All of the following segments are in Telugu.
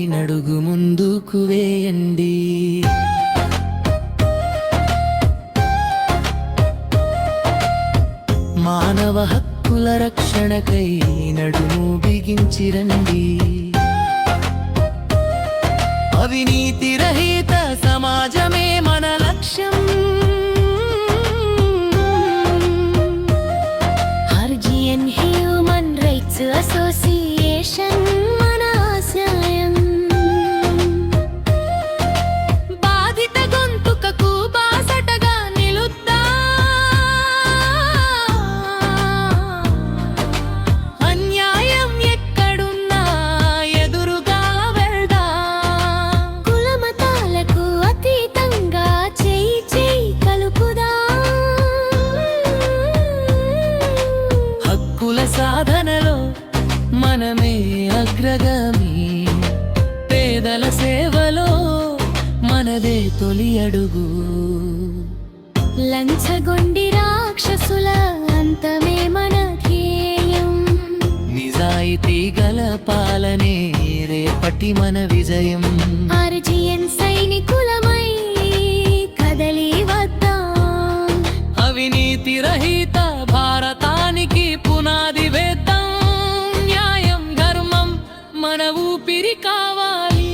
నడుగు ముందుకు వేయండి. మానవ హక్కుల రక్షణకై నడుము బిగించిరండి. అవినీతి రహిత సమాజమే మన లక్ష్యం. ఆర్జీఎన్ హ్యూమన్ రైట్స్ అసోసియేషన్ మన ఆశయం. బాధిత గొంతుకకు బాసటగా నిలుద్దాం. అన్యాయం ఎక్కడున్నా ఎదురుగా వెళ్దాం. కులమతాలకు అతీతంగా చేయి చేయి కలుపుదాం. హక్కుల సాధనలో మనమే అగ్రగామి. పేదల సేవలో మనదే తొలి అడుగు. లంచగొండి రాక్షసుల అంతమే మన ధ్యేయం. నిజాయితీ గల పాలనే రేపటి మన విజయం. ఆర్జీఎన్ సైనికులమై కదలి వద్దాం. అవినీతి రహిత భారతానికి పునాది వేద్దాం. న్యాయం ధర్మం మన ఊపిరి కావాలి.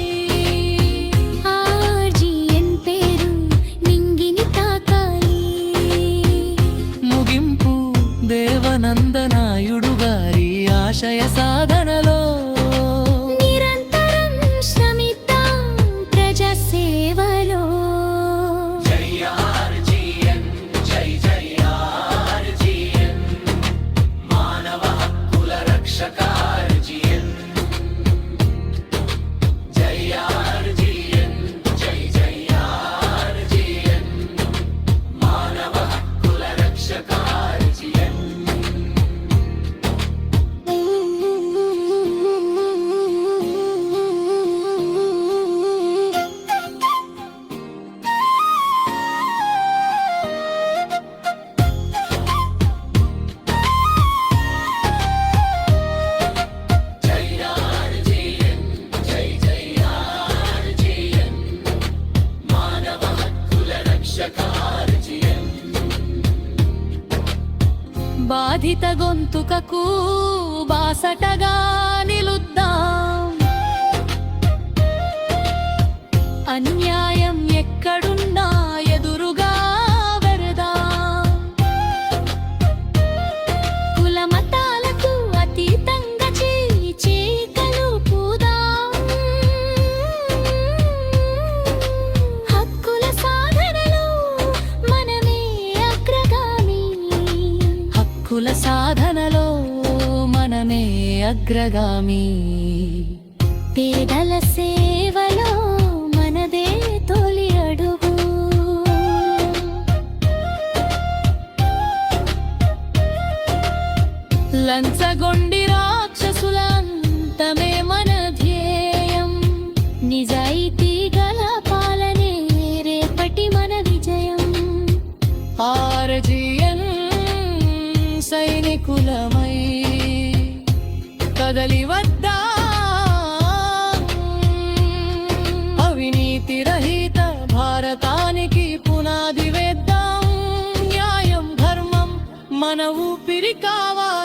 ఆర్జీఎన్ పేరు నింగిని తాకాలి. ముగింపు దేవనందనాయుడు గారి ఆశయ సాధనలో నిరంతరం శ్రమిద్దాం ప్రజా సేవలో. బాధిత గొంతుకకు బాసటగా నిలుద్దాం. అన్యాయం ఎక్కడున్నా ఎదురుగా వెరదాం. కులమతాలకు అతీతంగా చేయి చేయి కలుపుదాం. హక్కుల సాధనలో మనమే అగ్రగామి. హక్కుల సాధనలో మనమే అగ్రగామి. పేదల సేవలో మనదే తొలి అడుగు. లంచగొండి రాక్షసుల అంతమే మన ధ్యేయం. నిజాయితీ గల పాలనే రేపటి మన విజయం. ఆర్జీఎన్ సైనికులమై కదలి వద్దాం. అవినీతి రహిత భారతానికి పునాది వేద్దాం. న్యాయం ధర్మం మన ఊపిరి కావాలి.